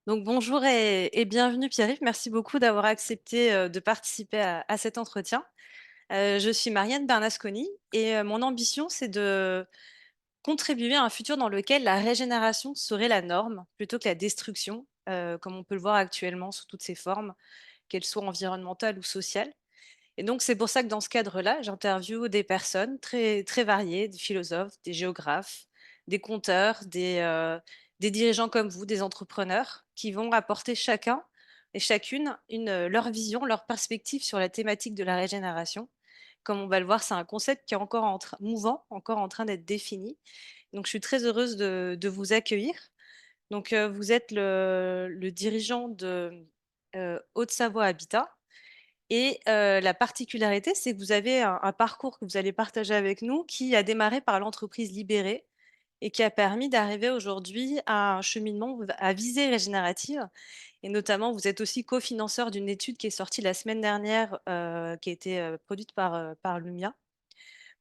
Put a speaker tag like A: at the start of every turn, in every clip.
A: Donc bonjour et bienvenue Pierre-Yves. Merci beaucoup d'avoir accepté de participer à cet entretien. Je suis Marianne Bernasconi et mon ambition, c'est de contribuer à un futur dans lequel la régénération serait la norme plutôt que la destruction, comme on peut le voir actuellement sous toutes ses formes, qu'elles soient environnementales ou sociales. Et donc c'est pour ça que dans ce cadre-là, j'interviewe des personnes très, très variées, des philosophes, des géographes, des conteurs, des dirigeants comme vous, des entrepreneurs, qui vont apporter chacun et chacune leur vision, leur perspective sur la thématique de la régénération. Comme on va le voir, c'est un concept qui est encore mouvant, encore en train d'être défini. Donc je suis très heureuse de vous accueillir. Donc vous êtes le dirigeant de Haute-Savoie Habitat. Et la particularité, c'est que vous avez un parcours que vous allez partager avec nous qui a démarré par l'entreprise Libérée et qui a permis d'arriver aujourd'hui à un cheminement à visée régénérative. Et notamment, vous êtes aussi cofinanceur d'une étude qui est sortie la semaine dernière, qui a été produite par Lumia.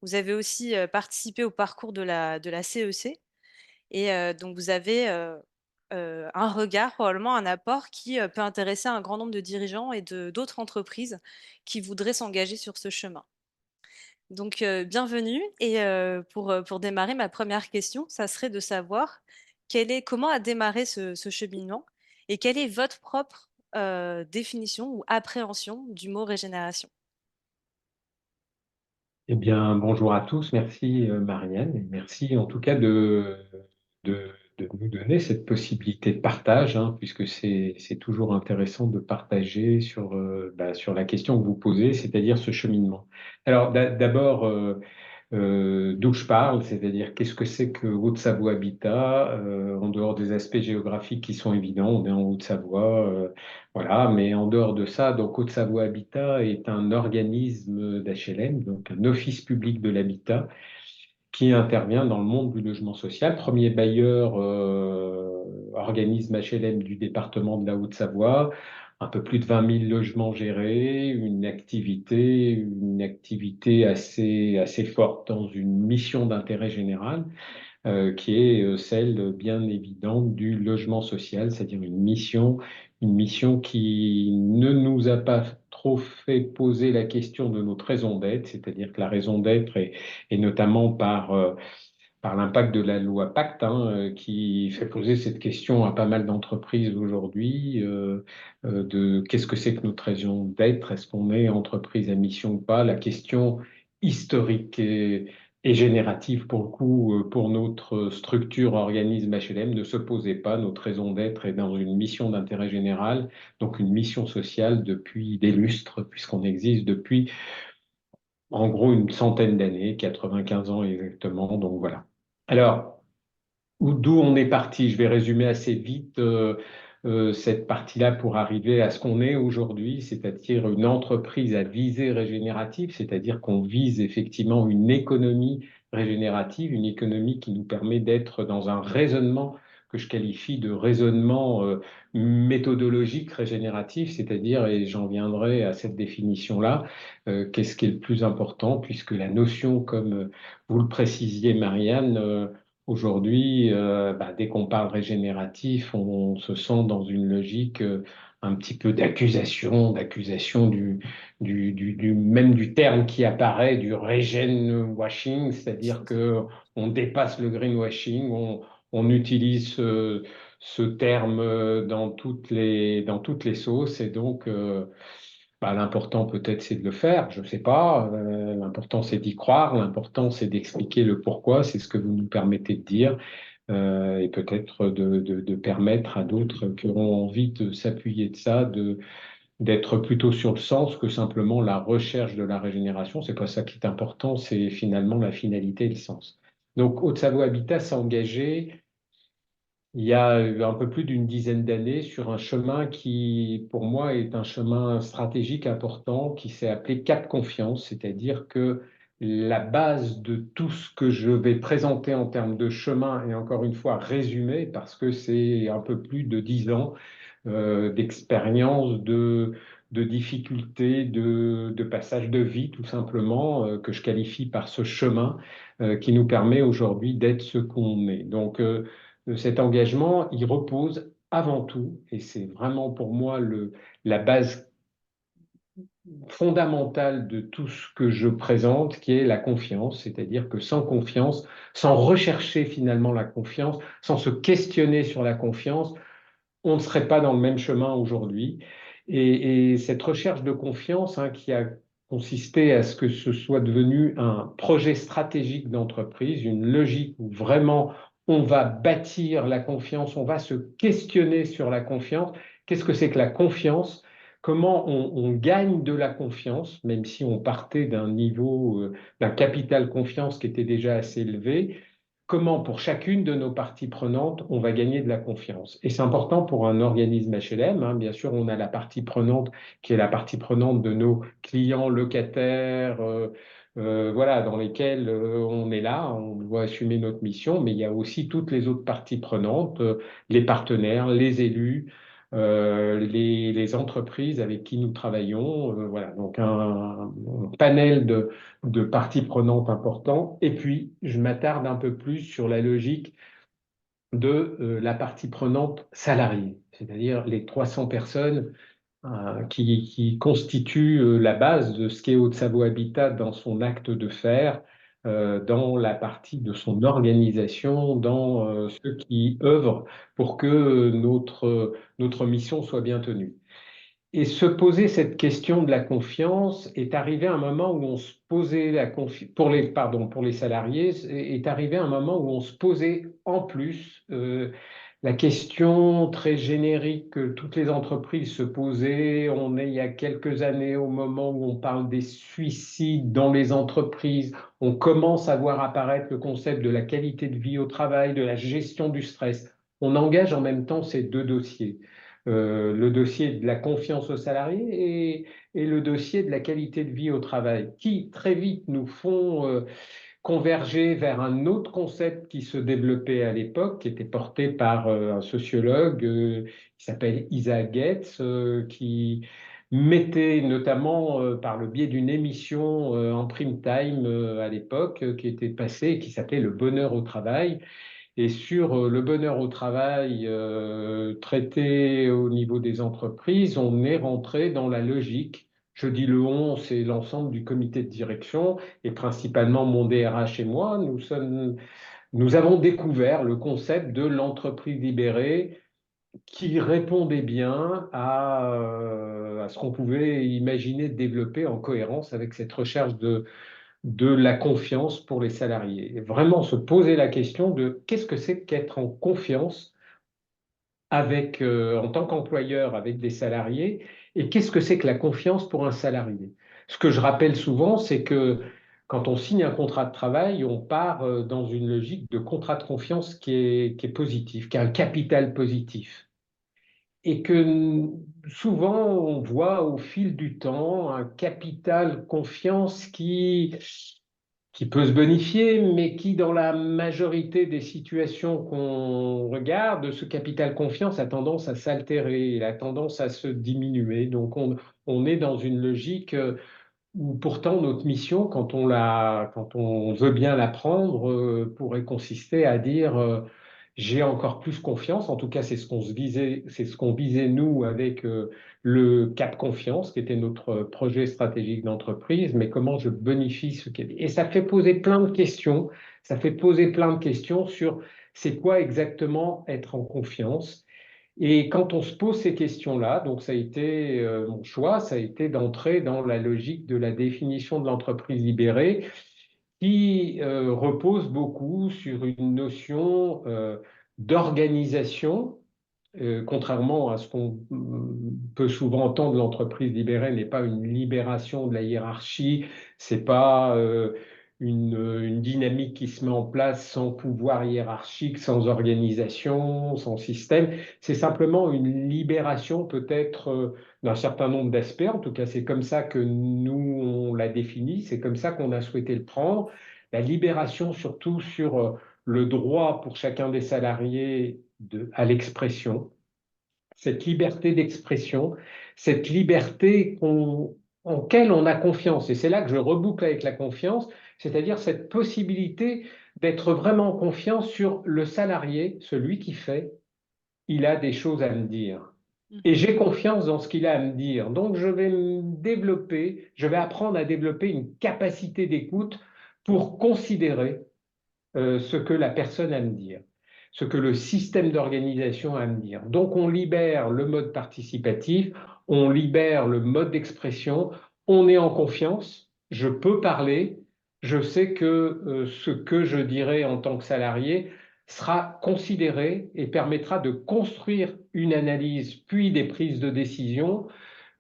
A: Vous avez aussi participé au parcours de la CEC et donc vous avez un regard, probablement un apport qui peut intéresser un grand nombre de dirigeants et d'autres entreprises qui voudraient s'engager sur ce chemin. Donc bienvenue et pour démarrer, ma première question, ça serait de savoir comment a démarré ce cheminement et quelle est votre propre définition ou appréhension du mot régénération?
B: Eh bien, bonjour à tous. Merci Marianne. Et merci en tout cas de, de nous donner cette possibilité de partage, hein, puisque c'est toujours intéressant de partager sur la question que vous posez, c'est-à-dire ce cheminement. Alors d'abord, d'où je parle, c'est-à-dire qu'est-ce que c'est que Haute-Savoie Habitat, en dehors des aspects géographiques qui sont évidents, on est en Haute-Savoie, voilà, mais en dehors de ça, donc Haute-Savoie Habitat est un organisme d'HLM, donc un office public de l'habitat, qui intervient dans le monde du logement social, premier bailleur organisme HLM du département de la Haute-Savoie, un peu plus de 20 000 logements gérés, une activité assez forte dans une mission d'intérêt général, qui est celle bien évidente du logement social, c'est-à-dire une mission qui ne nous a pas trop fait poser la question de notre raison d'être, c'est-à-dire que la raison d'être est notamment par l'impact de la loi Pacte, hein, qui fait poser cette question à pas mal d'entreprises aujourd'hui, de qu'est-ce que c'est que notre raison d'être, est-ce qu'on est entreprise à mission ou pas, la question historique et générative pour le coup, pour notre structure organisme HLM ne se posait pas, notre raison d'être est dans une mission d'intérêt général, donc une mission sociale depuis des lustres, puisqu'on existe depuis en gros une centaine d'années, 95 ans exactement, donc voilà. Alors, d'où on est parti? Je vais résumer assez vite cette partie-là pour arriver à ce qu'on est aujourd'hui, c'est-à-dire une entreprise à visée régénérative, c'est-à-dire qu'on vise effectivement une économie régénérative, une économie qui nous permet d'être dans un raisonnement que je qualifie de raisonnement méthodologique régénératif, c'est-à-dire, et j'en viendrai à cette définition-là, qu'est-ce qui est le plus important, puisque la notion, comme vous le précisiez, Marianne, aujourd'hui, dès qu'on parle régénératif, on se sent dans une logique un petit peu d'accusation même du terme qui apparaît, du regen washing, c'est-à-dire que on dépasse le greenwashing, on utilise ce terme dans toutes les sauces, et donc l'important peut-être c'est de le faire, je ne sais pas. L'important c'est d'y croire, l'important c'est d'expliquer le pourquoi, c'est ce que vous nous permettez de dire, et peut-être de permettre à d'autres qui auront envie de s'appuyer de ça, d'être plutôt sur le sens que simplement la recherche de la régénération. C'est pas ça qui est important, c'est finalement la finalité et le sens. Donc Haute-Savoie Habitat s'est engagé il y a un peu plus d'une dizaine d'années sur un chemin qui, pour moi, est un chemin stratégique important qui s'est appelé Cap Confiance, c'est-à-dire que la base de tout ce que je vais présenter en termes de chemin, et encore une fois résumé, parce que c'est un peu plus de 10 ans d'expérience, de difficultés, de passage de vie, tout simplement, que je qualifie par ce chemin qui nous permet aujourd'hui d'être ce qu'on est. Donc, cet engagement, il repose avant tout, et c'est vraiment pour moi la base fondamentale de tout ce que je présente, qui est la confiance, c'est-à-dire que sans confiance, sans rechercher finalement la confiance, sans se questionner sur la confiance, on ne serait pas dans le même chemin aujourd'hui. Et cette recherche de confiance, hein, qui a consisté à ce que ce soit devenu un projet stratégique d'entreprise, une logique où vraiment on va bâtir la confiance, on va se questionner sur la confiance. Qu'est-ce que c'est que la confiance? Comment on gagne de la confiance, même si on partait d'un niveau, d'un capital confiance qui était déjà assez élevé, comment pour chacune de nos parties prenantes, on va gagner de la confiance. Et c'est important pour un organisme HLM, hein. Bien sûr, on a la partie prenante qui est la partie prenante de nos clients locataires, voilà, dans lesquels on est là, on doit assumer notre mission, mais il y a aussi toutes les autres parties prenantes, les partenaires, les élus. Les entreprises avec qui nous travaillons, voilà, donc un panel de parties prenantes importantes. Et puis, je m'attarde un peu plus sur la logique de la partie prenante salariée, c'est-à-dire les 300 personnes qui constituent la base de ce qu'est Haute-Savoie Habitat dans son acte de faire, dans la partie de son organisation, dans ceux qui œuvrent pour que notre mission soit bien tenue. Et se poser cette question de la confiance est arrivé à un moment où on se posait la confiance, pour les salariés, est arrivé à un moment où on se posait en plus la question très générique que toutes les entreprises se posaient. On est il y a quelques années au moment où on parle des suicides dans les entreprises. On commence à voir apparaître le concept de la qualité de vie au travail, de la gestion du stress. On engage en même temps ces deux dossiers, le dossier de la confiance aux salariés et le dossier de la qualité de vie au travail, qui très vite nous font converger vers un autre concept qui se développait à l'époque, qui était porté par un sociologue qui s'appelle Isaac Getz, qui mettait notamment par le biais d'une émission en prime time à l'époque, qui était passée, qui s'appelait Le bonheur au travail, et sur le bonheur au travail traité au niveau des entreprises, on est rentré dans la logique. Je dis le on, c'est l'ensemble du comité de direction et principalement mon DRH et moi. Nous avons découvert le concept de l'entreprise libérée qui répondait bien à ce qu'on pouvait imaginer de développer en cohérence avec cette recherche de la confiance pour les salariés. Et vraiment se poser la question de qu'est-ce que c'est qu'être en confiance avec, en tant qu'employeur avec des salariés et qu'est-ce que c'est que la confiance pour un salarié. Ce que je rappelle souvent, c'est que quand on signe un contrat de travail, on part dans une logique de contrat de confiance qui est positif, qui a un capital positif. Et que souvent, on voit au fil du temps un capital confiance qui peut se bonifier, mais qui, dans la majorité des situations qu'on regarde, ce capital confiance a tendance à s'altérer, il a tendance à se diminuer. Donc, on est dans une logique où pourtant notre mission, quand on veut bien la prendre, pourrait consister à dire j'ai encore plus confiance. En tout cas, c'est ce qu'on visait nous avec le Cap Confiance, qui était notre projet stratégique d'entreprise. Mais comment je bonifie ce qui est. Et ça fait poser plein de questions. Ça fait poser plein de questions sur c'est quoi exactement être en confiance. Et quand on se pose ces questions-là, donc ça a été mon choix, ça a été d'entrer dans la logique de la définition de l'entreprise libérée, qui repose beaucoup sur une notion d'organisation, contrairement à ce qu'on peut souvent entendre, l'entreprise libérée n'est pas une libération de la hiérarchie, c'est pas une dynamique qui se met en place sans pouvoir hiérarchique, sans organisation, sans système. C'est simplement une libération peut-être d'un certain nombre d'aspects. En tout cas, c'est comme ça que nous on l'a défini, c'est comme ça qu'on a souhaité le prendre. La libération surtout sur le droit pour chacun des salariés à l'expression, cette liberté d'expression, cette liberté en laquelle on a confiance. Et c'est là que je reboucle avec la confiance, c'est-à-dire cette possibilité d'être vraiment en confiance sur le salarié, celui qui fait, il a des choses à me dire. Et
A: Mhm.
B: j'ai confiance dans ce qu'il a à me dire. Donc, je vais me développer, je vais apprendre à développer une capacité d'écoute pour considérer ce que la personne a à me dire, ce que le système d'organisation a à me dire. Donc on libère le mode participatif, on libère le mode d'expression, on est en confiance, je peux parler, je sais que ce que je dirai en tant que salarié sera considéré et permettra de construire une analyse puis des prises de décision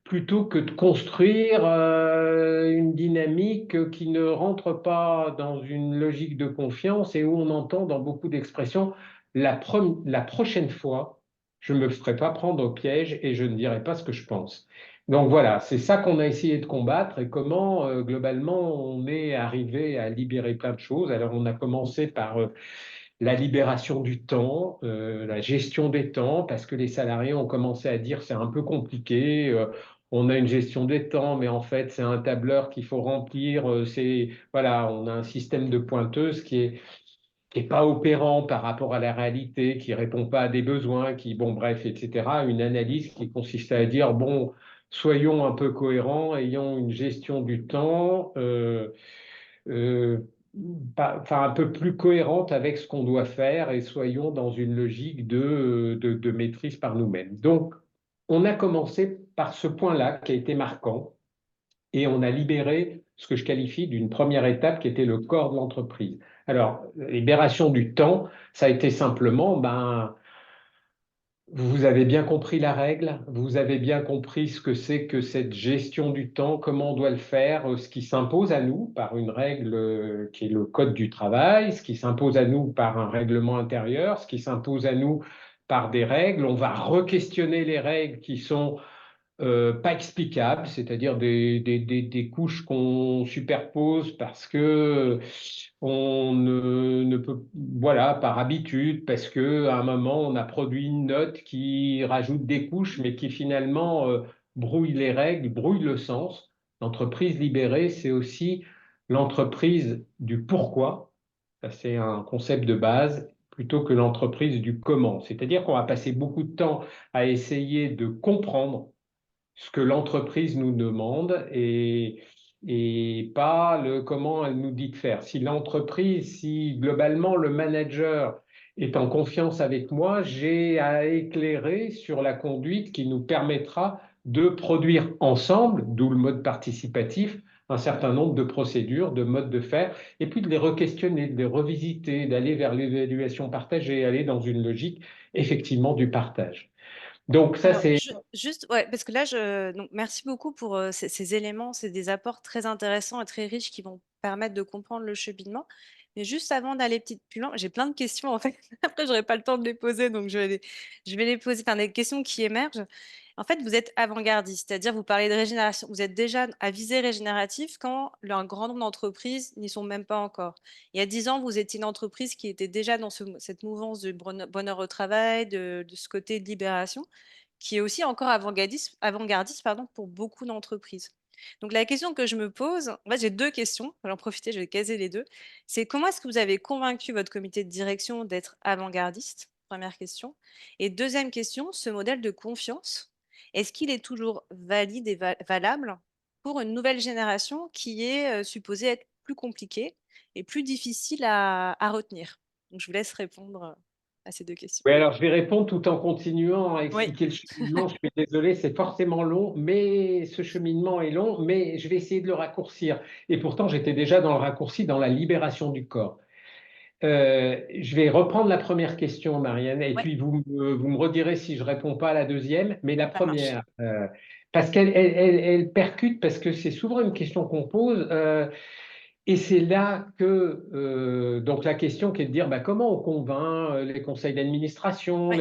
B: plutôt que de construire une dynamique qui ne rentre pas dans une logique de confiance et où on entend dans beaucoup d'expressions la prochaine fois, je ne me ferai pas prendre au piège et je ne dirai pas ce que je pense. Donc voilà, c'est ça qu'on a essayé de combattre et comment globalement on est arrivé à libérer plein de choses. Alors on a commencé par la libération du temps, la gestion des temps, parce que les salariés ont commencé à dire c'est un peu compliqué, on a une gestion des temps, mais en fait c'est un tableur qu'il faut remplir, c'est voilà, on a un système de pointeuse qui est pas opérant par rapport à la réalité, qui répond pas à des besoins, qui bon bref, etc. Une analyse qui consiste à dire bon, soyons un peu cohérents, ayons une gestion du temps. Euh, enfin, un peu plus cohérente avec ce qu'on doit faire et soyons dans une logique de maîtrise par nous-mêmes. Donc, on a commencé par ce point-là qui a été marquant et on a libéré ce que je qualifie d'une première étape qui était le corps de l'entreprise. Alors, la libération du temps, ça a été simplement, ben, vous avez bien compris la règle, vous avez bien compris ce que c'est que cette gestion du temps, comment on doit le faire, ce qui s'impose à nous par une règle qui est le code du travail, ce qui s'impose à nous par un règlement intérieur, ce qui s'impose à nous par des règles. On va re-questionner les règles qui sont pas explicables, c'est-à-dire des couches qu'on superpose parce que on ne peut, voilà, par habitude, parce que à un moment on a produit une note qui rajoute des couches, mais qui finalement brouille les règles, brouille le sens. L'entreprise libérée, c'est aussi l'entreprise du pourquoi. Ça, c'est un concept de base plutôt que l'entreprise du comment. C'est-à-dire qu'on va passer beaucoup de temps à essayer de comprendre ce que l'entreprise nous demande et pas le comment elle nous dit de faire. Si l'entreprise, si globalement le manager est en confiance avec moi, j'ai à éclairer sur la conduite qui nous permettra de produire ensemble, d'où le mode participatif, un certain nombre de procédures, de modes de faire, et puis de les re-questionner, de les revisiter, d'aller vers l'évaluation partagée, aller dans une logique effectivement du partage. Donc ça,
A: Alors,
B: c'est
A: juste, ouais, parce que là, donc, merci beaucoup pour ces éléments, c'est des apports très intéressants et très riches qui vont permettre de comprendre le cheminement. Mais juste avant d'aller petite plus loin, j'ai plein de questions en fait. Après, j'aurai pas le temps de les poser, donc je vais les poser. Enfin, des questions qui émergent. En fait, vous êtes avant-gardiste, c'est-à-dire vous parlez de régénération. Vous êtes déjà à visée régénérative quand un grand nombre d'entreprises n'y sont même pas encore. Il y a 10 ans, vous étiez une entreprise qui était déjà dans cette mouvance de bonheur au travail, de ce côté de libération qui est aussi encore avant-gardiste pardon, pour beaucoup d'entreprises. Donc la question que je me pose, en fait j'ai deux questions, je vais en profiter, je vais caser les deux. C'est comment est-ce que vous avez convaincu votre comité de direction d'être avant-gardiste? Première question. Et deuxième question, ce modèle de confiance, est-ce qu'il est toujours valide et valable pour une nouvelle génération qui est supposée être plus compliquée et plus difficile à retenir? Donc je vous laisse répondre à ces deux questions.
B: Oui, alors je vais répondre tout en continuant à
A: Oui,
B: expliquer le cheminement. Je suis désolé, c'est forcément long, mais ce cheminement est long, mais je vais essayer de le raccourcir. Et pourtant, j'étais déjà dans le raccourci, dans la libération du corps. Je vais reprendre la première question, Marianne, et
A: oui,
B: puis vous me redirez si je réponds pas à la deuxième, mais la
A: ça marche.
B: première, parce elle percute, parce que c'est souvent une question qu'on pose. Et c'est là que, donc la question qui est de dire bah, comment on convainc les conseils d'administration,
A: Oui.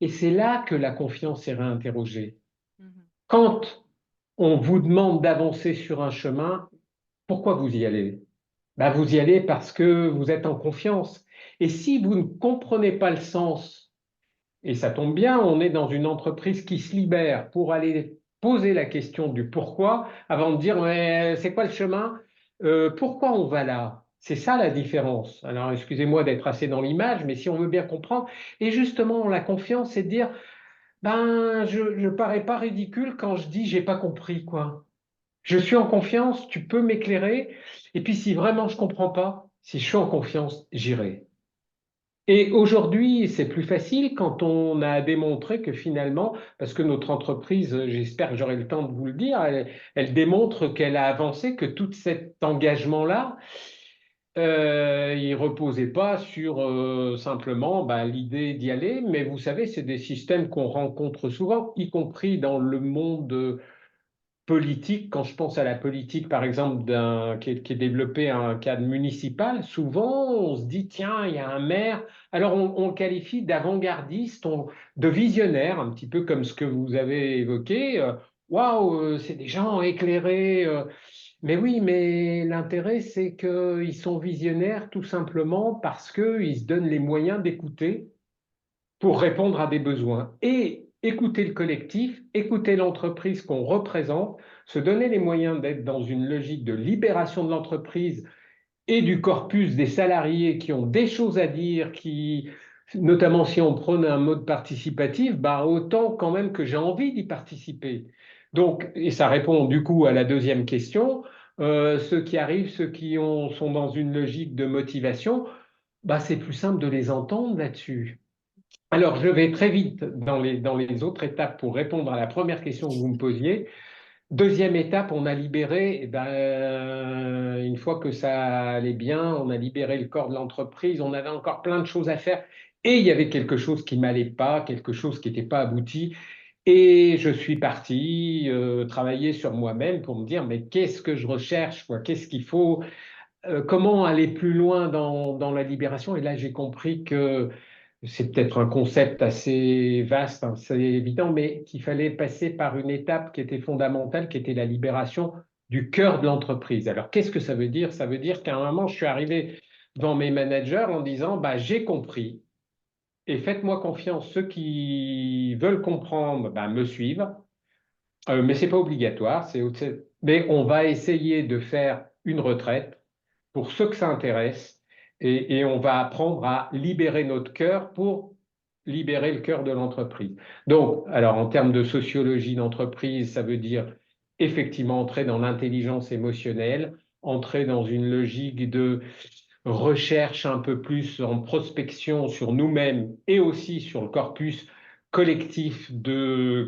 B: et c'est là que la confiance est réinterrogée.
A: Mhm.
B: Quand on vous demande d'avancer sur un chemin, pourquoi vous y allez? Bah, vous y allez parce que vous êtes en confiance. Et si vous ne comprenez pas le sens, et ça tombe bien, on est dans une entreprise qui se libère pour aller poser la question du pourquoi avant de dire mais c'est quoi le chemin? Pourquoi on va là? C'est ça la différence. Alors, excusez-moi d'être assez dans l'image, mais si on veut bien comprendre, et justement, la confiance, c'est de dire, ben, je ne parais pas ridicule quand je dis j'ai pas compris, quoi. Je suis en confiance, tu peux m'éclairer, et puis si vraiment je comprends pas, si je suis en confiance, j'irai. Et aujourd'hui, c'est plus facile quand on a démontré que finalement, parce que notre entreprise, j'espère que j'aurai le temps de vous le dire, elle démontre qu'elle a avancé, que tout cet engagement-là, il reposait pas sur simplement l'idée d'y aller, mais vous savez, c'est des systèmes qu'on rencontre souvent, y compris dans le monde politique. Quand je pense à la politique, par exemple, qui est développée à un cadre municipal, souvent on se dit, tiens, il y a un maire. Alors on le qualifie d'avant-gardiste, de visionnaire, un petit peu comme ce que vous avez évoqué. Waouh, c'est des gens éclairés. Mais oui, mais l'intérêt, c'est qu'ils sont visionnaires tout simplement parce qu'ils se donnent les moyens d'écouter pour répondre à des besoins. Et écouter le collectif, écouter l'entreprise qu'on représente, se donner les moyens d'être dans une logique de libération de l'entreprise et du corpus des salariés qui ont des choses à dire, notamment si on prône un mode participatif, autant quand même que j'ai envie d'y participer. Donc, et ça répond du coup à la deuxième question, ceux qui arrivent, sont dans une logique de motivation, c'est plus simple de les entendre là-dessus. Alors, je vais très vite dans les autres étapes pour répondre à la première question que vous me posiez. Deuxième étape, on a libéré, une fois que ça allait bien, on a libéré le corps de l'entreprise, on avait encore plein de choses à faire et il y avait quelque chose qui m'allait pas, quelque chose qui n'était pas abouti. Et je suis parti travailler sur moi-même pour me dire, mais qu'est-ce que je recherche, quoi, qu'est-ce qu'il faut, comment aller plus loin dans la libération? Et là, j'ai compris que c'est peut-être un concept assez vaste, hein, c'est évident, mais qu'il fallait passer par une étape qui était fondamentale, qui était la libération du cœur de l'entreprise. Alors, qu'est-ce que ça veut dire? Ça veut dire qu'à un moment, je suis arrivé devant mes managers en disant, j'ai compris et faites-moi confiance. Ceux qui veulent comprendre, me suivent. Mais c'est pas obligatoire, mais on va essayer de faire une retraite pour ceux que ça intéresse et on va apprendre à libérer notre cœur pour libérer le cœur de l'entreprise. Donc, alors en termes de sociologie d'entreprise, ça veut dire effectivement entrer dans l'intelligence émotionnelle, entrer dans une logique de recherche un peu plus en prospection sur nous-mêmes et aussi sur le corpus collectif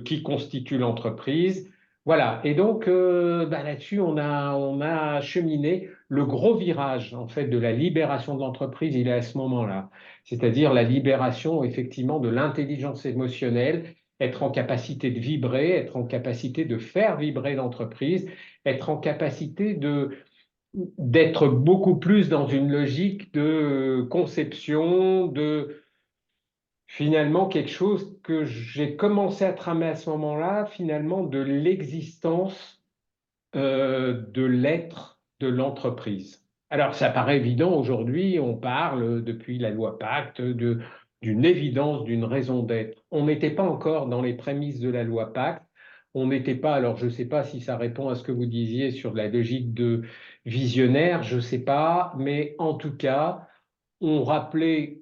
B: qui constitue l'entreprise. Voilà. Et donc là-dessus, on a cheminé le gros virage en fait de la libération de l'entreprise. Il est à ce moment-là, c'est-à-dire la libération effectivement de l'intelligence émotionnelle, être en capacité de vibrer, être en capacité de faire vibrer l'entreprise, être en capacité d'être beaucoup plus dans une logique de conception, de finalement quelque chose que j'ai commencé à tramer à ce moment-là, finalement de l'existence de l'être de l'entreprise. Alors ça paraît évident aujourd'hui, on parle depuis la loi Pacte d'une évidence, d'une raison d'être. On n'était pas encore dans les prémices de la loi Pacte. On n'était pas, alors je ne sais pas si ça répond à ce que vous disiez sur la logique de visionnaire, je ne sais pas, mais en tout cas, on rappelait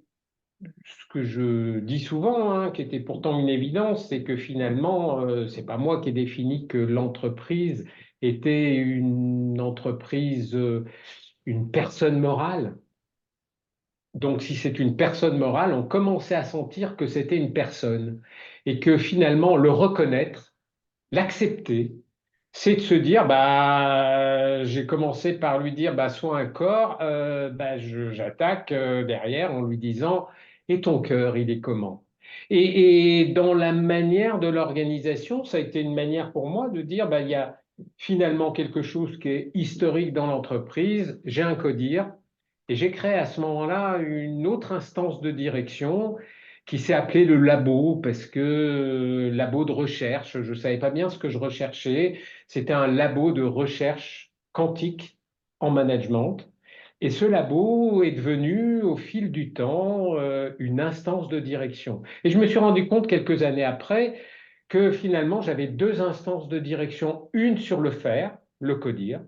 B: ce que je dis souvent, hein, qui était pourtant une évidence, c'est que finalement, c'est pas moi qui ai défini que l'entreprise était une entreprise, une personne morale. Donc, si c'est une personne morale, on commençait à sentir que c'était une personne et que finalement, le reconnaître, l'accepter, c'est de se dire, j'ai commencé par lui dire, sois un corps, j'attaque derrière en lui disant, et ton cœur, il est comment? Et dans la manière de l'organisation, ça a été une manière pour moi de dire, il y a finalement quelque chose qui est historique dans l'entreprise, j'ai un codir, et j'ai créé à ce moment-là une autre instance de direction qui s'est appelé le labo, parce que labo de recherche, je ne savais pas bien ce que je recherchais. C'était un labo de recherche quantique en management. Et ce labo est devenu, au fil du temps, une instance de direction. Et je me suis rendu compte quelques années après que finalement, j'avais deux instances de direction, une sur le faire, le codir,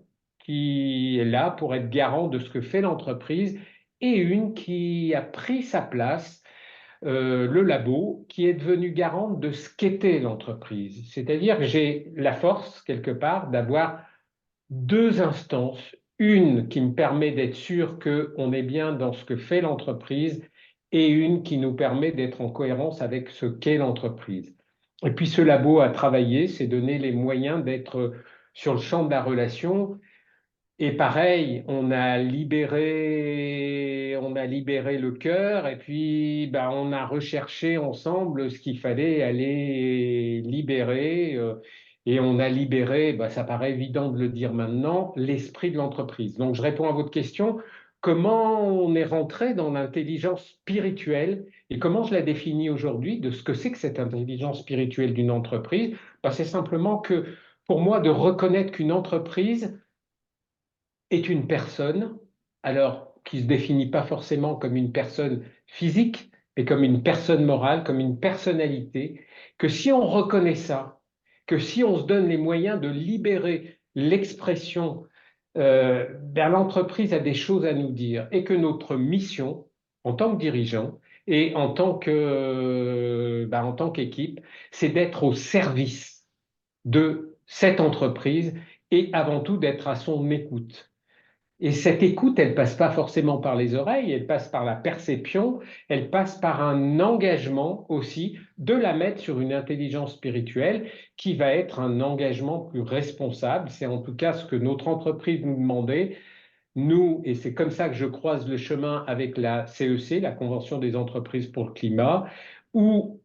B: qui est là pour être garant de ce que fait l'entreprise et une qui a pris sa place, le labo, qui est devenu garante de ce qu'était l'entreprise. C'est-à-dire que j'ai la force, quelque part, d'avoir deux instances. Une qui me permet d'être sûr qu'on est bien dans ce que fait l'entreprise et une qui nous permet d'être en cohérence avec ce qu'est l'entreprise. Et puis ce labo a travaillé, s'est donné les moyens d'être sur le champ de la relation et pareil, on a libéré le cœur et puis ben, on a recherché ensemble ce qu'il fallait aller libérer et on a libéré, ben, ça paraît évident de le dire maintenant, l'esprit de l'entreprise. Donc je réponds à votre question, comment on est rentré dans l'intelligence spirituelle et comment je la définis aujourd'hui de ce que c'est que cette intelligence spirituelle d'une entreprise? Ben, c'est simplement que pour moi de reconnaître qu'une entreprise est une personne, alors qui ne se définit pas forcément comme une personne physique, mais comme une personne morale, comme une personnalité, que si on reconnaît ça, que si on se donne les moyens de libérer l'expression, ben, l'entreprise a des choses à nous dire et que notre mission, en tant que dirigeant et ben, en tant qu'équipe, c'est d'être au service de cette entreprise et avant tout d'être à son écoute. Et cette écoute, elle passe pas forcément par les oreilles, elle passe par la perception, elle passe par un engagement aussi de la mettre sur une intelligence spirituelle qui va être un engagement plus responsable. C'est en tout cas ce que notre entreprise nous demandait. Nous, et c'est comme ça que je croise le chemin avec la CEC, la Convention des entreprises pour le climat, où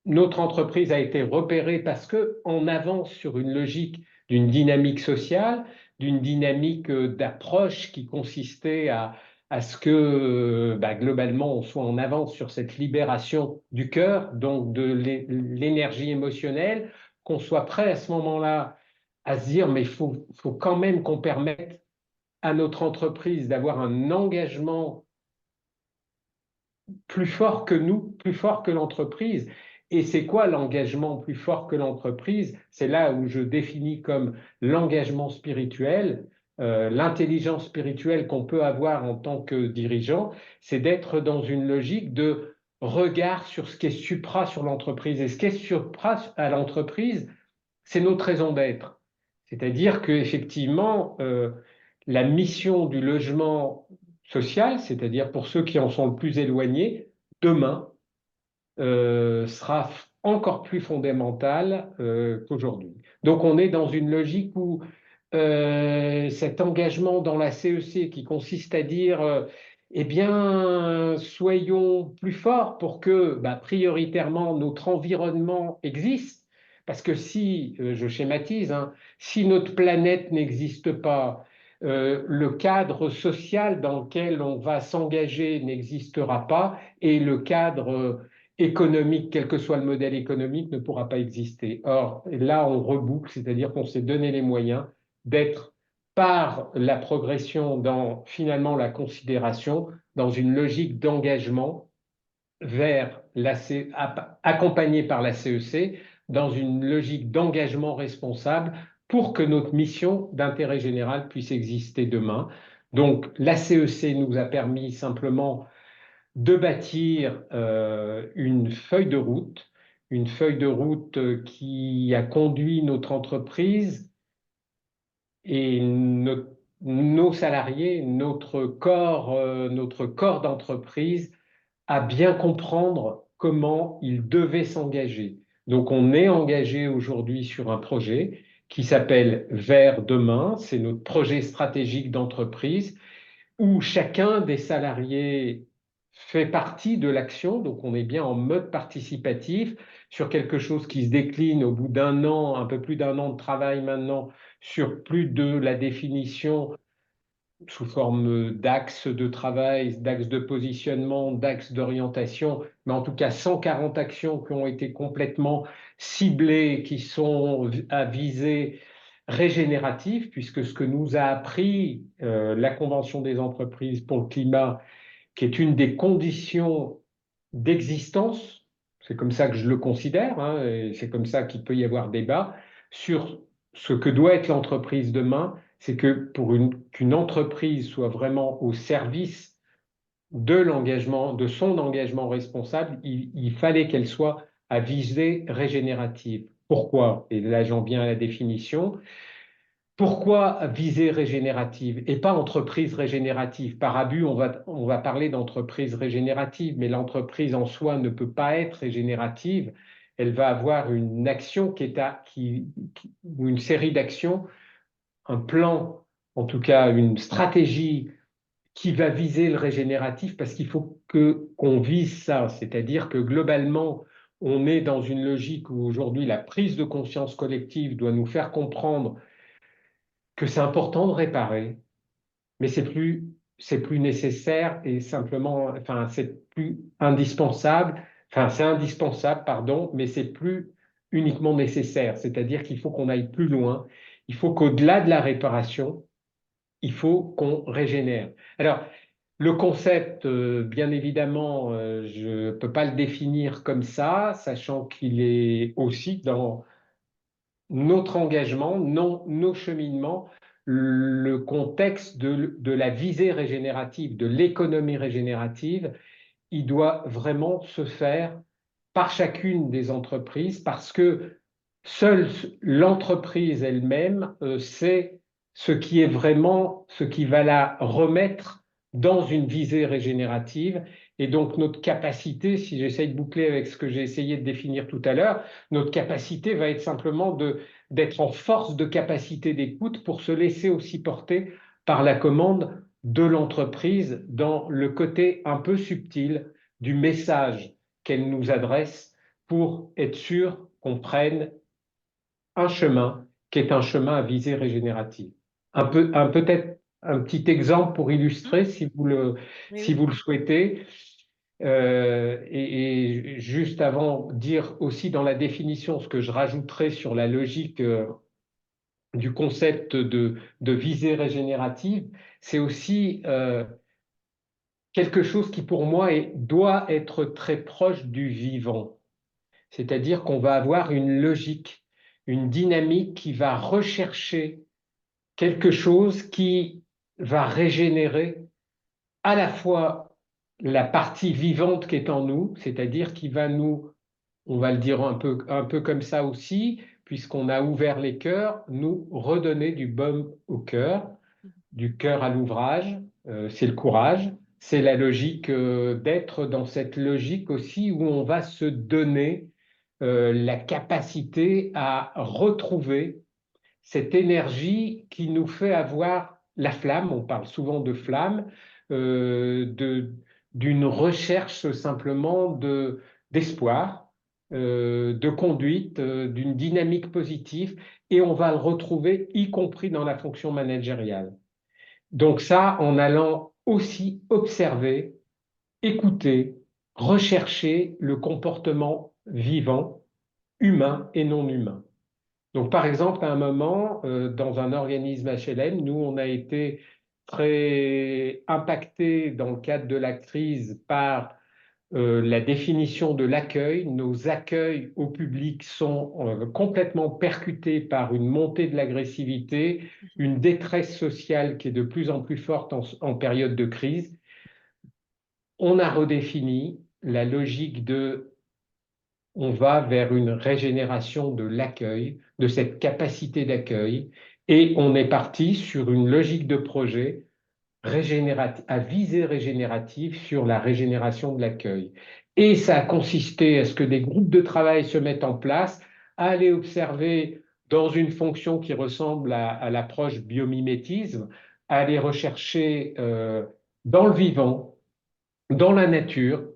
B: notre entreprise a été repérée parce qu'on avance sur une logique d'une dynamique sociale, d'une dynamique d'approche qui consistait à ce que bah, globalement on soit en avance sur cette libération du cœur, donc de l'énergie émotionnelle, qu'on soit prêt à ce moment-là à se dire mais faut quand même qu'on permette à notre entreprise d'avoir un engagement plus fort que nous, plus fort que l'entreprise. Et c'est quoi l'engagement plus fort que l'entreprise? C'est là où je définis comme l'engagement spirituel, l'intelligence spirituelle qu'on peut avoir en tant que dirigeant, c'est d'être dans une logique de regard sur ce qui est supra sur l'entreprise. Et ce qui est supra à l'entreprise, c'est notre raison d'être. C'est-à-dire qu'effectivement, la mission du logement social, c'est-à-dire pour ceux qui en sont le plus éloignés, demain sera encore plus fondamentale qu'aujourd'hui. Donc on est dans une logique où cet engagement dans la CEC qui consiste à dire eh bien, soyons plus forts pour que, bah, prioritairement, notre environnement existe. Parce que si, je schématise, hein, si notre planète n'existe pas, le cadre social dans lequel on va s'engager n'existera pas et le cadre économique, quel que soit le modèle économique, ne pourra pas exister. Or, là, on reboucle, c'est-à-dire qu'on s'est donné les moyens d'être par la progression dans finalement la considération, dans une logique d'engagement vers accompagné par la CEC, dans une logique d'engagement responsable pour que notre mission d'intérêt général puisse exister demain. Donc la CEC nous a permis simplement de bâtir une feuille de route qui a conduit notre entreprise et nos salariés, notre corps d'entreprise à bien comprendre comment ils devaient s'engager. Donc on est engagé aujourd'hui sur un projet qui s'appelle Vers demain, c'est notre projet stratégique d'entreprise où chacun des salariés fait partie de l'action, donc on est bien en mode participatif sur quelque chose qui se décline au bout d'un an, un peu plus d'un an de travail maintenant, sur plus de la définition sous forme d'axes de travail, d'axes de positionnement, d'axes d'orientation, mais en tout cas 140 actions qui ont été complètement ciblées, qui sont à visée régénérative, puisque ce que nous a appris la Convention des entreprises pour le climat, qui est une des conditions d'existence, c'est comme ça que je le considère, hein, et c'est comme ça qu'il peut y avoir débat, sur ce que doit être l'entreprise demain, c'est que qu'une entreprise soit vraiment au service de l'engagement, de son engagement responsable, il fallait qu'elle soit à visée régénérative. Pourquoi? Et là, j'en viens à la définition. Pourquoi visée régénérative et pas entreprise régénérative? Par abus, on va parler d'entreprise régénérative, mais l'entreprise en soi ne peut pas être régénérative. Elle va avoir une action ou une série d'actions, un plan, en tout cas une stratégie qui va viser le régénératif parce qu'il faut qu'on vise ça. C'est-à-dire que globalement, on est dans une logique où aujourd'hui la prise de conscience collective doit nous faire comprendre que c'est important de réparer, mais c'est plus nécessaire et simplement, enfin, c'est plus indispensable, enfin, c'est indispensable, pardon, mais c'est plus uniquement nécessaire. C'est-à-dire qu'il faut qu'on aille plus loin. Il faut qu'au-delà de la réparation, il faut qu'on régénère. Alors, le concept, bien évidemment, je ne peux pas le définir comme ça, sachant qu'il est aussi dans notre engagement, nos cheminements, le contexte de la visée régénérative, de l'économie régénérative, il doit vraiment se faire par chacune des entreprises parce que seule l'entreprise elle-même sait ce qui est vraiment, ce qui va la remettre dans une visée régénérative. Et donc notre capacité, si j'essaye de boucler avec ce que j'ai essayé de définir tout à l'heure, notre capacité va être simplement d'être en force de capacité d'écoute pour se laisser aussi porter par la commande de l'entreprise dans le côté un peu subtil du message qu'elle nous adresse pour être sûr qu'on prenne un chemin qui est un chemin à visée régénérative. Peut-être un petit exemple pour
A: Mhm.
B: illustrer
A: Oui,
B: si
A: oui.
B: vous le souhaitez. Et juste avant, dire aussi dans la définition ce que je rajouterai sur la logique du concept de visée régénérative, c'est aussi quelque chose qui pour moi doit être très proche du vivant. C'est-à-dire qu'on va avoir une logique, une dynamique qui va rechercher quelque chose qui va régénérer à la fois la partie vivante qui est en nous, c'est-à-dire qui va nous, on va le dire un peu comme ça aussi, puisqu'on a ouvert les cœurs, nous redonner du baume au cœur, du cœur à l'ouvrage, c'est le courage, c'est la logique d'être dans cette logique aussi où on va se donner la capacité à retrouver cette énergie qui nous fait avoir la flamme, on parle souvent de flamme, d'une recherche simplement d'espoir, de conduite, d'une dynamique positive, et on va le retrouver y compris dans la fonction managériale. Donc ça, en allant aussi observer, écouter, rechercher le comportement vivant, humain et non humain. Donc par exemple, à un moment, dans un organisme HLM, nous, on a été très impacté dans le cadre de la crise par la définition de l'accueil. Nos accueils au public sont complètement percutés par une montée de l'agressivité,
A: Mhm.
B: une détresse sociale qui est de plus en plus forte en période de crise. On a redéfini la logique de on va vers une régénération de l'accueil, de cette capacité d'accueil, et on est parti sur une logique de projet à visée régénérative sur la régénération de l'accueil. Et ça a consisté à ce que des groupes de travail se mettent en place, à aller observer dans une fonction qui ressemble à l'approche biomimétisme, à aller rechercher dans le vivant, dans la nature,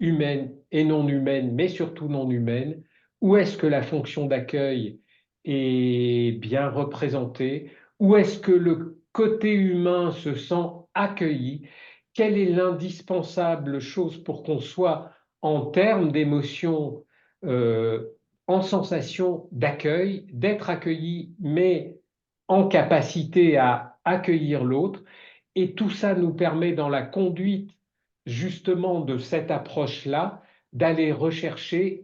B: humaine et non humaine, mais surtout non humaine, où est-ce que la fonction d'accueil est bien représentée, où est-ce que le côté humain se sent accueilli, quelle est l'indispensable chose pour qu'on soit en termes d'émotion, en sensation d'accueil, d'être accueilli, mais en capacité à accueillir l'autre. Et tout ça nous permet dans la conduite justement de cette approche-là, d'aller rechercher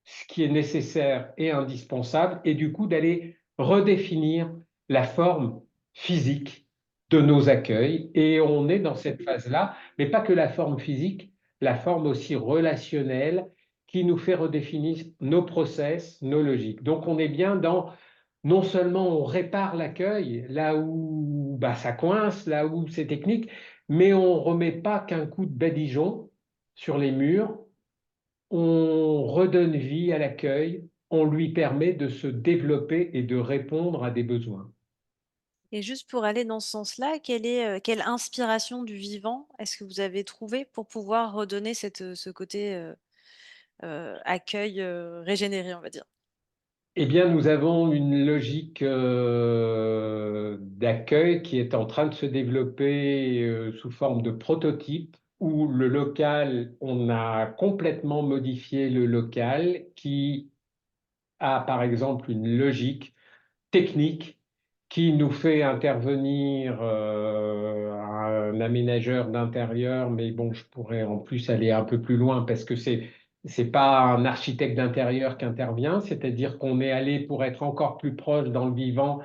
B: ce qui est nécessaire et indispensable, et du coup d'aller redéfinir la forme physique de nos accueils. Et on est dans cette phase-là, mais pas que la forme physique, la forme aussi relationnelle qui nous fait redéfinir nos process, nos logiques. Donc on est bien dans, non seulement on répare l'accueil là où bah, ça coince, là où c'est technique, mais on remet pas qu'un coup de badigeon sur les murs, on redonne vie à l'accueil, on lui permet de se développer et de répondre à des besoins.
A: Et juste pour aller dans ce sens-là, quelle inspiration du vivant est-ce que vous avez trouvé pour pouvoir redonner ce côté accueil régénéré, on va dire?
B: Eh bien, nous avons une logique d'accueil qui est en train de se développer sous forme de prototype, où le local, on a complètement modifié le local, qui a par exemple une logique technique qui nous fait intervenir un aménageur d'intérieur, mais bon, je pourrais en plus aller un peu plus loin parce que c'est pas un architecte d'intérieur qui intervient, c'est-à-dire qu'on est allé pour être encore plus proche dans le vivant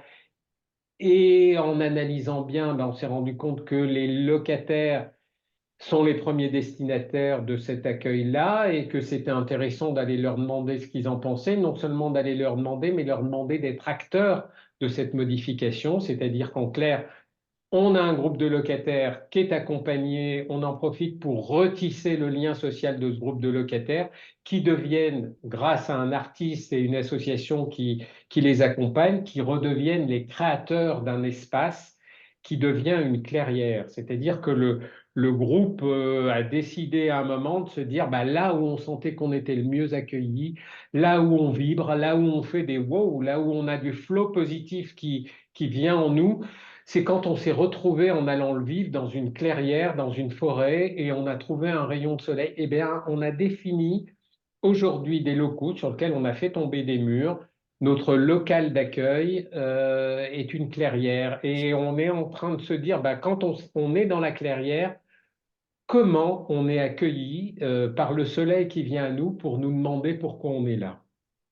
B: et en analysant bien, ben, on s'est rendu compte que les locataires sont les premiers destinataires de cet accueil-là et que c'était intéressant d'aller leur demander ce qu'ils en pensaient, non seulement d'aller leur demander, mais leur demander d'être acteurs de cette modification, c'est-à-dire qu'en clair, on a un groupe de locataires qui est accompagné, on en profite pour retisser le lien social de ce groupe de locataires qui deviennent, grâce à un artiste et une association qui les accompagne, qui redeviennent les créateurs d'un espace qui devient une clairière. C'est-à-dire que le groupe a décidé à un moment de se dire, bah, là où on sentait qu'on était le mieux accueilli, là où on vibre, là où on fait des wow, là où on a du flow positif qui vient en nous, c'est quand on s'est retrouvé en allant le vivre dans une clairière, dans une forêt, et on a trouvé un rayon de soleil. Eh bien, on a défini aujourd'hui des locaux sur lesquels on a fait tomber des murs. Notre local d'accueil est une clairière et on est en train de se dire, bah, quand on est dans la clairière, comment on est accueilli par le soleil qui vient à nous pour nous demander pourquoi on est là.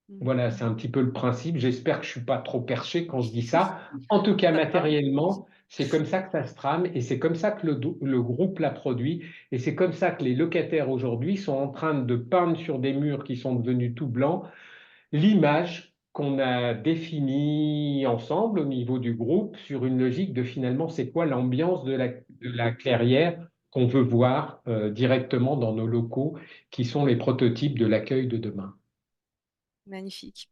A: Mhm.
B: Voilà, c'est un petit peu le principe. J'espère que je suis pas trop perché quand je dis ça. En tout cas,
A: Ça parle.
B: matériellement, c'est comme ça que ça se trame et c'est comme ça que le groupe l'a produit et c'est comme ça que les locataires aujourd'hui sont en train de peindre sur des murs qui sont devenus tout blancs l'image qu'on a définie ensemble au niveau du groupe sur une logique de finalement c'est quoi l'ambiance de la clairière qu'on veut voir directement dans nos locaux qui sont les prototypes de l'accueil de demain.
A: Magnifique.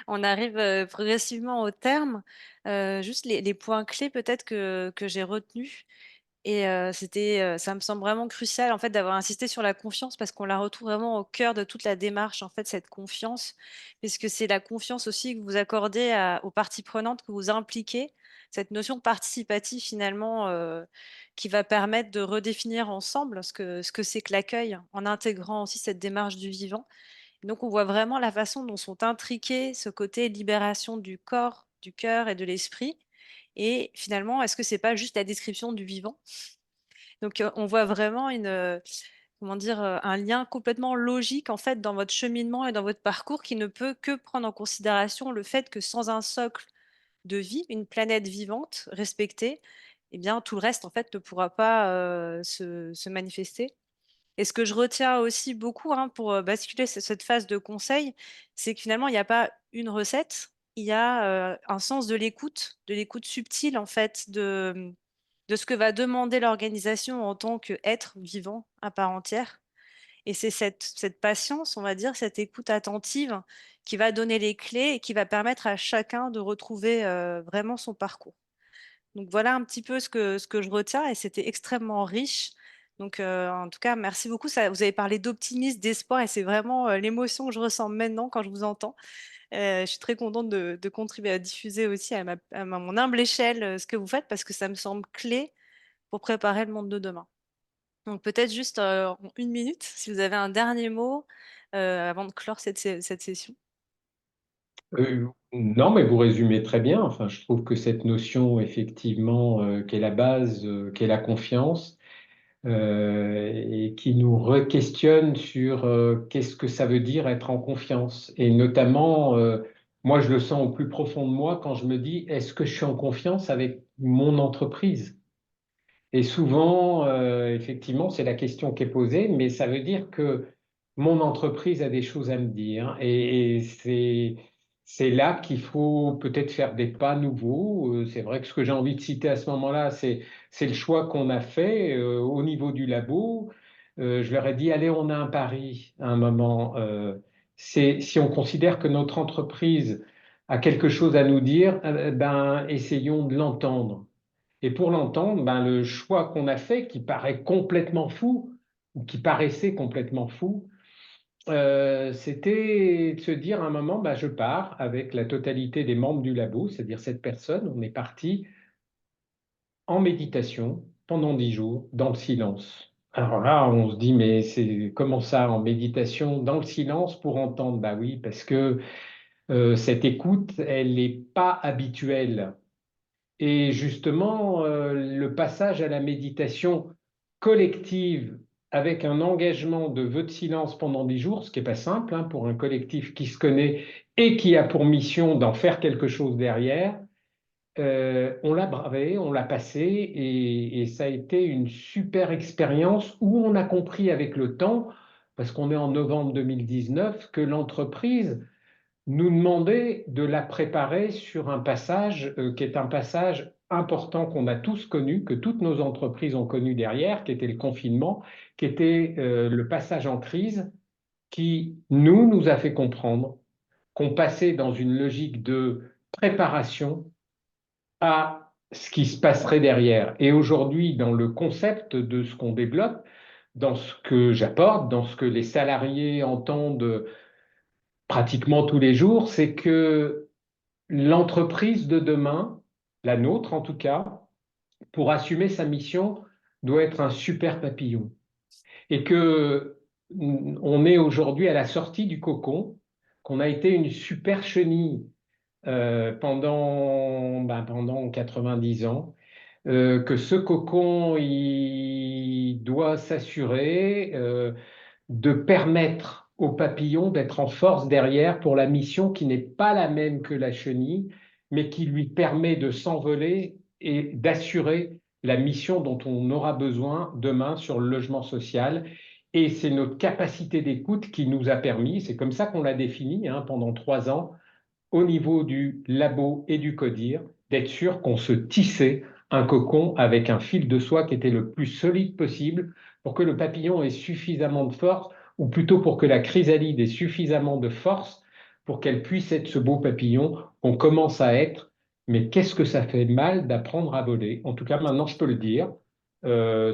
A: On arrive progressivement au terme. Juste les points clés peut-être que j'ai retenus. Et ça me semble vraiment crucial en fait d'avoir insisté sur la confiance parce qu'on la retrouve vraiment au cœur de toute la démarche en fait, cette confiance. Puisque c'est la confiance aussi que vous accordez aux parties prenantes, que vous impliquez. Cette notion participative finalement qui va permettre de redéfinir ensemble ce que c'est que l'accueil en intégrant aussi cette démarche du vivant. Donc on voit vraiment la façon dont sont intriqués ce côté libération du corps, du cœur et de l'esprit. Et finalement, est-ce que c'est pas juste la description du vivant? Donc on voit vraiment comment dire? Un lien complètement logique en fait dans votre cheminement et dans votre parcours qui ne peut que prendre en considération le fait que sans un socle de vie, une planète vivante, respectée, eh bien tout le reste en fait ne pourra pas, se manifester. Et ce que je retiens aussi beaucoup, hein, pour, basculer cette phase de conseil, c'est que finalement, il y a pas une recette, il y a, un sens de l'écoute subtile, en fait, de ce que va demander l'organisation en tant qu'être vivant à part entière. Et c'est cette patience, on va dire, cette écoute attentive qui va donner les clés et qui va permettre à chacun de retrouver, vraiment son parcours. Donc voilà un petit peu ce que je retiens et c'était extrêmement riche. Donc, en tout cas, merci beaucoup. Vous avez parlé d'optimisme, d'espoir et c'est vraiment, l'émotion que je ressens maintenant quand je vous entends. Je suis très contente de contribuer à diffuser aussi à mon humble échelle, ce que vous faites parce que ça me semble clé pour préparer le monde de demain. Donc peut-être juste, en 1 minute, si vous avez un dernier mot, avant de clore cette session?
B: Non, mais vous résumez très bien. Enfin, je trouve que cette notion, effectivement, qui est la base, qui est la confiance, et qui nous re-questionne sur qu'est-ce que ça veut dire être en confiance. Et notamment, moi, je le sens au plus profond de moi quand je me dis, est-ce que je suis en confiance avec mon entreprise? Et souvent, effectivement, c'est la question qui est posée, mais ça veut dire que mon entreprise a des choses à me dire. Et c'est là qu'il faut peut-être faire des pas nouveaux. C'est vrai que ce que j'ai envie de citer à ce moment-là, c'est le choix qu'on a fait au niveau du labo. Je leur ai dit, allez, on a un pari à un moment. C'est si on considère que notre entreprise a quelque chose à nous dire, ben, essayons de l'entendre. Et pour l'entendre, ben, le choix qu'on a fait, qui paraît complètement fou, ou qui paraissait complètement fou, c'était de se dire à un moment, ben, je pars avec la totalité des membres du labo, c'est-à-dire cette personne, on est parti en méditation pendant 10 jours, dans le silence. Alors là, on se dit, mais c'est comment ça, en méditation, dans le silence pour entendre? Bah oui, parce que cette écoute, elle n'est pas habituelle. Et justement, le passage à la méditation collective avec un engagement de vœu de silence pendant 10 jours, ce qui n'est pas simple hein, pour un collectif qui se connaît et qui a pour mission d'en faire quelque chose derrière, on l'a bravé, on l'a passé et ça a été une super expérience où on a compris avec le temps, parce qu'on est en novembre 2019, que l'entreprise nous demander de la préparer sur un passage qui est un passage important qu'on a tous connu, que toutes nos entreprises ont connu derrière, qui était le confinement, qui était le passage en crise, qui nous a fait comprendre qu'on passait dans une logique de préparation à ce qui se passerait derrière. Et aujourd'hui, dans le concept de ce qu'on développe, dans ce que j'apporte, dans ce que les salariés entendent pratiquement tous les jours, c'est que l'entreprise de demain, la nôtre en tout cas, pour assumer sa mission, doit être un super papillon. Et que on est aujourd'hui à la sortie du cocon, qu'on a été une super chenille pendant 90 ans, que ce cocon, il doit s'assurer de permettre au papillon d'être en force derrière pour la mission qui n'est pas la même que la chenille, mais qui lui permet de s'envoler et d'assurer la mission dont on aura besoin demain sur le logement social. Et c'est notre capacité d'écoute qui nous a permis, c'est comme ça qu'on l'a défini hein, pendant 3 ans, au niveau du labo et du codir, d'être sûr qu'on se tissait un cocon avec un fil de soie qui était le plus solide possible pour que le papillon ait suffisamment de force, ou plutôt pour que la chrysalide ait suffisamment de force pour qu'elle puisse être ce beau papillon qu'on commence à être. Mais qu'est-ce que ça fait mal d'apprendre à voler? En tout cas, maintenant, je peux le dire,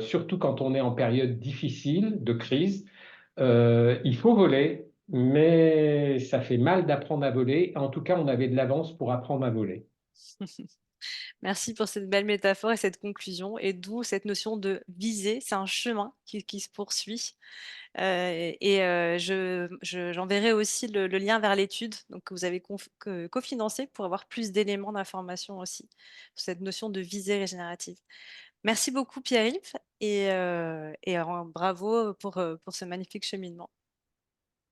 B: surtout quand on est en période difficile de crise. Il faut voler, mais ça fait mal d'apprendre à voler. En tout cas, on avait de l'avance pour apprendre à voler.
A: Merci pour cette belle métaphore et cette conclusion et d'où cette notion de viser, c'est un chemin qui se poursuit. J'enverrai aussi le lien vers l'étude donc que vous avez cofinancé pour avoir plus d'éléments d'information aussi sur cette notion de visée régénérative. Merci beaucoup Pierre-Yves et bravo pour ce magnifique cheminement.